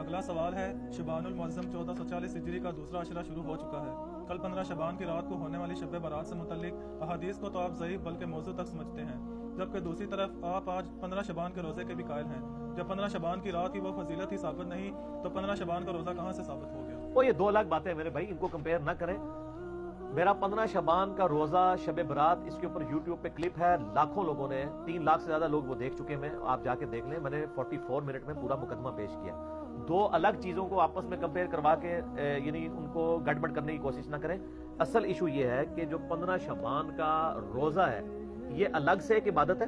اگلا سوال ہے، شبان المعظم 1440 ہجری کا دوسرا عشرہ شروع ہو چکا ہے۔ کل 15 شبان کی رات کو ہونے والی شب برات سے متعلق احادیث کو تو آپ ضعیف بلکہ موضوع تک سمجھتے ہیں، جبکہ دوسری طرف آپ آج 15 شبان کے روزے کے بھی قائل ہیں۔ جب 15 شبان کی رات کی وہ فضیلت ہی ثابت نہیں تو 15 شبان کا روزہ کہاں سے ثابت ہو گیا؟ وہ یہ دو الگ باتیں میرے بھائی، ان کو کمپیئر نہ کریں۔ میرا 15 شبان کا روزہ شب برات، اس کے اوپر یوٹیوب پہ کلپ ہے، لاکھوں لوگوں نے، 3 لاکھ سے زیادہ لوگ وہ دیکھ چکے ہیں، آپ جا کے دیکھ لیں۔ میں نے 44 منٹ میں پورا مقدمہ پیش کیا۔ دو الگ چیزوں کو آپس میں کمپیئر کروا کے یعنی ان کو گڑبڑ کرنے کی کوشش نہ کریں۔ اصل ایشو یہ ہے کہ جو 15 شبان کا روزہ ہے یہ الگ سے ایک عبادت ہے،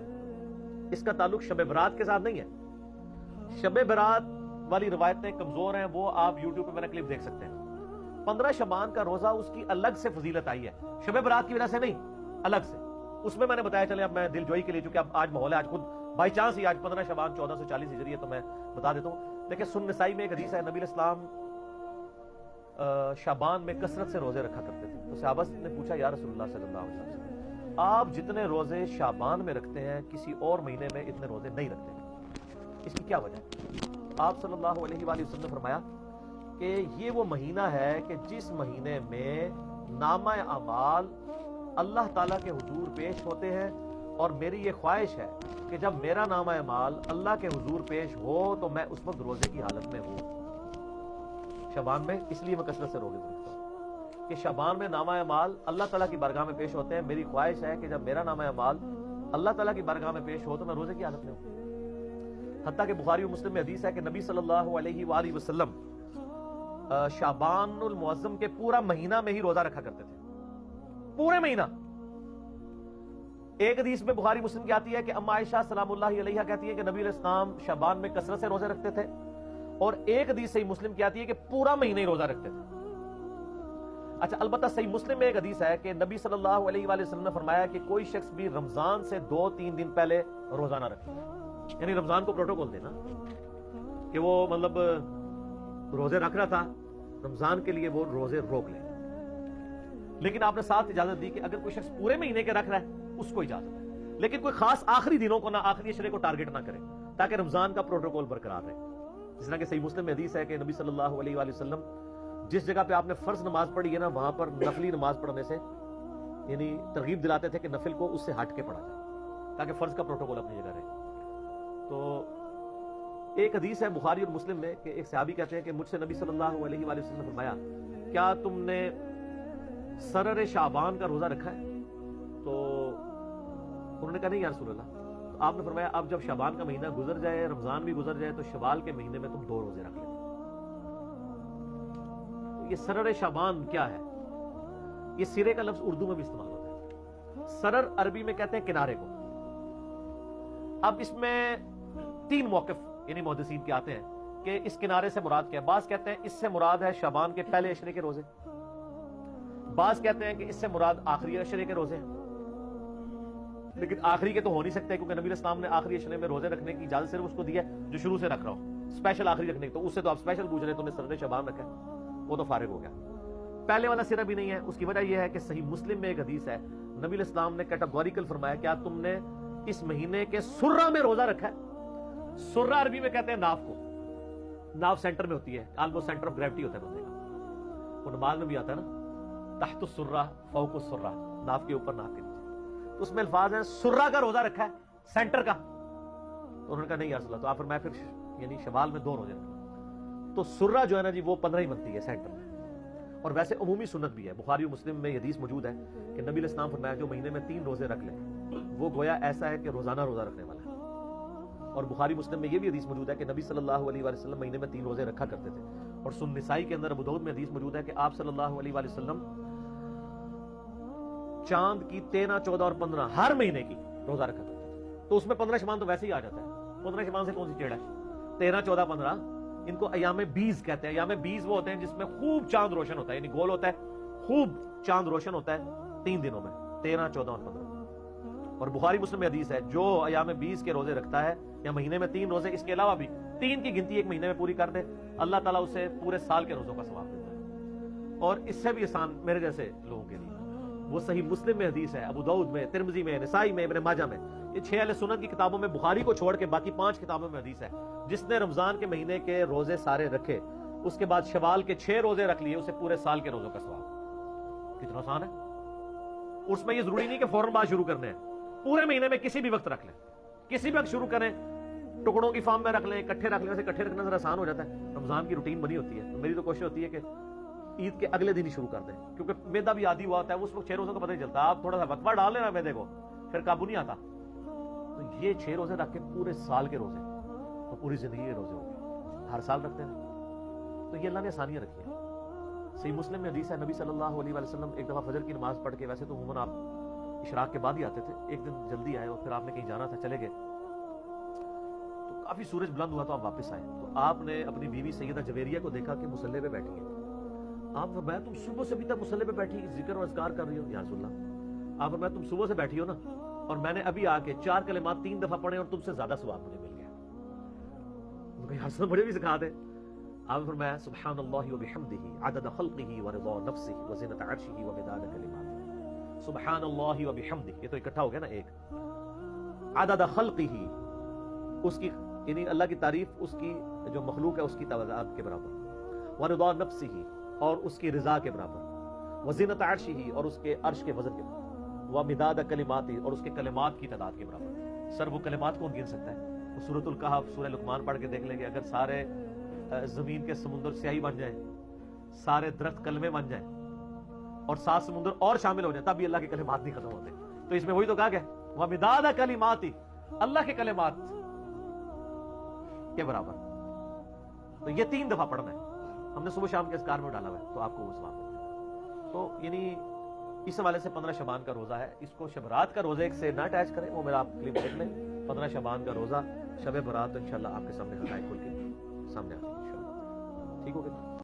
اس کا تعلق شب برات کے ساتھ نہیں ہے۔ شب برات والی روایتیں کمزور ہیں، وہ آپ یوٹیوب پہ میرا کلپ دیکھ سکتے ہیں۔ 15 شبان کا روزہ اس کی الگ سے فضیلت آئی ہے، شب برات کی وجہ سے نہیں، الگ سے۔ اس میں نے بتایا، چلے اب میں دل جوئی کے لیے، چونکہ اب آج ماحول ہے، آج خود بائی چانس ہی آج 15 شبان 1440 ہجری ہے تو میں بتا دیتا ہوں۔ دیکھیں سنن نسائی میں ایک حدیث ہے، نبی اسلام شعبان میں کثرت سے روزے رکھا کرتے تھے۔ تو صحابہ نے پوچھا، یا رسول اللہ صلی اللہ علیہ وسلم، آپ جتنے روزے شعبان میں رکھتے ہیں کسی اور مہینے میں اتنے روزے نہیں رکھتے، اس کی کیا وجہ ہے؟ آپ صلی اللہ علیہ وآلہ وسلم نے فرمایا کہ یہ وہ مہینہ ہے کہ جس مہینے میں نامہ اعمال اللہ تعالیٰ کے حضور پیش ہوتے ہیں، اور میری یہ خواہش ہے کہ جب میرا نامہ اعمال اللہ کے حضور پیش ہو تو میں اس وقت روزے کی حالت میں ہوں شعبان میں۔ اس لیے میں کثرت سے روزے رکھتا ہوں کہ شعبان میں نامہ اعمال اللہ تعالیٰ کی بارگاہ میں پیش ہوتے ہیں، میری خواہش ہے کہ جب میرا نامہ اعمال اللہ تعالیٰ کی بارگاہ میں پیش ہو تو میں روزے کی حالت میں ہوں۔ حتیٰ کہ بخاری و مسلم میں حدیث ہے کہ نبی صلی اللہ علیہ وآلہ وسلم شعبان المعظم کے پورا مہینہ میں ہی روزہ رکھا کرتے تھے، پورے مہینہ۔ ایک حدیث میں بخاری مسلم کی آتی ہے کہ اما عائشہ سلام اللہ علیہا کہتی ہے کہ نبی علیہ السلام شعبان میں کثرت سے روزے رکھتے تھے، اور ایک حدیث صحیح مسلم کی آتی ہے کہ پورا مہینہ ہی روزہ رکھتے تھے۔ اچھا، البتہ صحیح مسلم میں ایک حدیث ہے کہ نبی صلی اللہ علیہ وآلہ وسلم نے فرمایا کہ کوئی شخص بھی رمضان سے 2-3 دن پہلے روزہ نہ رکھے، یعنی رمضان کو پروٹوکول دینا کہ وہ مطلب روزے رکھ رہا تھا، رمضان کے لیے وہ روزے روک لے، لیکن آپ نے ساتھ اجازت دی کہ اگر کوئی شخص پورے مہینے کے رکھ رہا ہے اس کو اجازت ہے، لیکن کوئی خاص آخری دنوں کو نہ، آخری عشرے کو ٹارگٹ نہ کرے تاکہ رمضان کا پروٹوکول برقرار رہے۔ جس طرح کہ صحیح مسلم میں حدیث ہے کہ نبی صلی اللہ علیہ وآلہ وسلم جس جگہ پہ آپ نے فرض نماز پڑھی ہے نا، وہاں پر نفلی نماز پڑھنے سے یعنی ترغیب دلاتے تھے کہ نفل کو اس سے ہٹ کے پڑھا جائے تاکہ فرض کا پروٹوکول اپنی جگہ رہے۔ تو ایک حدیث ہے بخاری اور مسلم میں کہ ایک صحابی کہتے ہیں کہ مجھ سے نبی صلی اللہ علیہ وآلہ وسلم نے فرمایا، کیا تم نے سرر شعبان کا روزہ رکھا ہے؟ تو انہوں نے کہا نہیں یا رسول اللہ۔ تو آپ نے فرمایا، اب جب شعبان کا مہینہ گزر جائے، رمضان بھی گزر جائے، تو شوال کے مہینے میں تم 2 روزے رکھ لینا۔ یہ سرر شعبان کیا ہے؟ یہ سرے کا لفظ اردو میں بھی استعمال ہوتا ہے، سرر عربی میں کہتے ہیں کنارے کو۔ اب اس میں 3 موقف یعنی محدثین کے آتے ہیں کہ اس کنارے سے مراد کیا ہے۔ بعض کہتے ہیں اس سے مراد ہے شعبان کے پہلے عشرے کے روزے، بعض کہتے ہیں کہ اس سے مراد آخری عشرے کے روزے ہیں، لیکن آخری کے تو ہو نہیں سکتے کیونکہ نبی علیہ السلام نے آخری عشرے میں روزے رکھنے کی اجازت صرف اس کو دی ہے جو شروع سے رکھ رہا ہو، اسپیشل آخری رکھنے کی، تو اس سے تو آپ اسپیشل پوچھ رہے ہیں، تم نے سرر شعبان رکھا ہے، وہ تو فارغ ہو گیا۔ پہلے والا سرا بھی نہیں ہے، اس کی وجہ یہ ہے کہ صحیح مسلم میں ایک حدیث ہے، نبی علیہ السلام نے کیٹاگوریکل فرمایا، کیا تم نے اس مہینے کے سرہ میں روزہ رکھا ہے؟ سرہ عربی میں کہتے ہیں ناف کو، ناف سینٹر میں ہوتی ہے، آلموسٹ سینٹر آف گریوٹی ہوتا ہے بندے کا، وہ نماز میں بھی آتا ہے نا، تحت السرہ فوق السرہ، ناف کے اوپر ناف کے نیچے، تو اس میں الفاظ ہیں سرہ کا روزہ رکھا ہے سینٹر کا۔ تو انہوں نے کہا نہیں یا رسول اللہ، تو آپ فرمایا پھر یعنی شوال میں 2 روزے رکھنا۔ تو سرہ جو ہے نا جی وہ 15 ہی بنتی ہے سینٹر میں، اور ویسے عمومی سنت بھی ہے، بخاری و مسلم میں یہ حدیث موجود ہے کہ نبی علیہ السلام فرمایا جو مہینے میں 3 روزے رکھ لے وہ گویا ایسا ہے کہ روزانہ روزہ رکھنے والا ہے۔ اور بخاری مسلم میں یہ بھی حدیث موجود ہے کہ نبی صلی اللہ علیہ وآلہ وسلم مہینے میں 3 روزے رکھا کرتے تھے۔ اور سنن نسائی کے اندر ابو داؤد میں حدیث موجود ہے کہ آپ صلی اللہ علیہ وآلہ وسلم چاند کی 13، 14 اور 15 ہر مہینے کی روزہ رکھا کرتے تھے۔ تو اس میں 15 شعبان تو ویسے ہی آ جاتا ہے، 15 شعبان سے کون سی چیڑ ہے؟ 13، 14، 15 ان کو ایام بیز کہتے ہیں۔ ایام بیز وہ ہوتے ہیں جس میں خوب چاند روشن ہوتا ہے، یعنی گول ہوتا ہے، خوب چاند روشن ہوتا ہے 3 دنوں میں، 13، 14 اور 15۔ اور بخاری مسلم میں حدیث ہے جو ایام 20 کے روزے رکھتا ہے یا مہینے میں 3 روزے، اس کے علاوہ بھی 3 کی گنتی ایک مہینے میں پوری کر دے، اللہ تعالیٰ اسے پورے سال کے روزوں کا ثواب دیتا ہے۔ اور اس سے بھی آسان میرے جیسے لوگوں کے لیے وہ صحیح مسلم میں حدیث ہے، ابو داؤد میں، ترمذی میں، نسائی میں، ابن ماجہ میں، یہ 6 اہل سنت کی کتابوں میں بخاری کو چھوڑ کے باقی 5 کتابوں میں حدیث ہے جس نے رمضان کے مہینے کے روزے سارے رکھے اس کے بعد شوال کے 6 روزے رکھ لیے اسے پورے سال کے روزوں کا ثواب. کتنا آسان ہے. اس میں یہ ضروری نہیں کہ فوراً بعد شروع کرنے ہیں, پورے مہینے میں کسی بھی وقت رکھ لیں, کسی بھی وقت شروع کریں, ٹکڑوں کی فارم میں رکھ لیں, اکٹھے رکھ لیں. ویسے اکٹھے رکھنا ذرا آسان ہو جاتا ہے, رمضان کی روٹین بنی ہوتی ہے. تو میری تو کوشش ہوتی ہے کہ عید کے اگلے دن ہی شروع کر دیں, کیونکہ میدا بھی عادی ہوا ہوتا ہے, اس وقت 6 روزوں کا پتہ نہیں چلتا. آپ تھوڑا سا وقفہ ڈال لینا میدے کو, پھر قابو نہیں آتا. تو یہ 6 روزے رکھ کے پورے سال کے روزے, تو پوری زندگی کے روزے ہو گئے, ہر سال رکھتے ہیں. تو یہ اللہ نے آسانیاں رکھی ہیں. صحیح مسلم میں حدیث ہے, نبی صلی اللہ علیہ وسلم ایک دفعہ فجر کی نماز پڑھ کے, ویسے تو عموماً آپ اشراق کے بعد ہی آتے تھے, ایک دن جلدی آئے اور پھر آپ نے کہیں جانا تھا, چلے گئے, تو کافی سورج بلند ہوا تو آپ واپس آئے. تو آپ نے اپنی بیوی سیدہ جویریہ کو دیکھا کہ مصلی پہ بیٹھی ہے. آپ فرمایا تم صبح سے ابھی تک مصلی پہ بیٹھی ذکر اور اذکار کر رہی ہو؟ یا رسول اللہ. آپ فرمایا تم صبح سے بیٹھی ہو نا, اور میں نے ابھی آ کے 4 کلمات 3 دفعہ پڑھے اور تم سے زیادہ ثواب مجھے مل گیا. مجھے بھی سکھا دے. آپ فرمایا سبحان اللہ وبحمدہ عدد خلقہ ورضا نفسہ وزنۃ عرشہ ومداد کلماتہ. سبحان اللہ وبحمدہ, یہ تو اکٹھا ہو گیا نا ایک. عدد خلقہ, اس کی یعنی اللہ کی تعریف اس کی جو مخلوق ہے اس کی تعداد کے برابر, ورضا نفسہ, اور اس کی رضا کے برابر, وزنۃ عرشہ, اور اس کے عرش کے وزن کے برابر, ومداد کلماتہ, اور اس کے کلمات کی تعداد کے برابر. سر وہ کلمات کون گن سکتا ہے؟ سورۃ الکہف, سورہ لقمان پڑھ کے دیکھ لیں گے, اگر سارے زمین کے سمندر سیاہی بن جائیں, سارے درخت کلمے بن جائیں, اور 7 سمندر اور شامل ہو جائیں, تب بھی اللہ کے کلمات نہیں ختم ہوتے. تو اس میں وہی تو کہا گیا وَمِدَادَ کَلِمَاتِ, اللہ کے کلمات کے برابر. تو یہ 3 دفعہ پڑھنا ہے. ہم نے صبح شام کے اذکار میں ڈالا ہوا ہے, تو آپ کو وہ ثواب ملتا ہے. تو یعنی اس حوالے سے 15 شعبان کا روزہ ہے, اس کو شب رات کا روزہ ایک سے نہ اٹیچ کریں, وہ میرا آپ کلپ دیکھ لیں. 15 شعبان کا روزہ, شب برات, انشاءاللہ آپ کے سامنے حقائق کھل کے سامنے آتے ہیں انشاءاللہ. ٹھیک ہو گیا.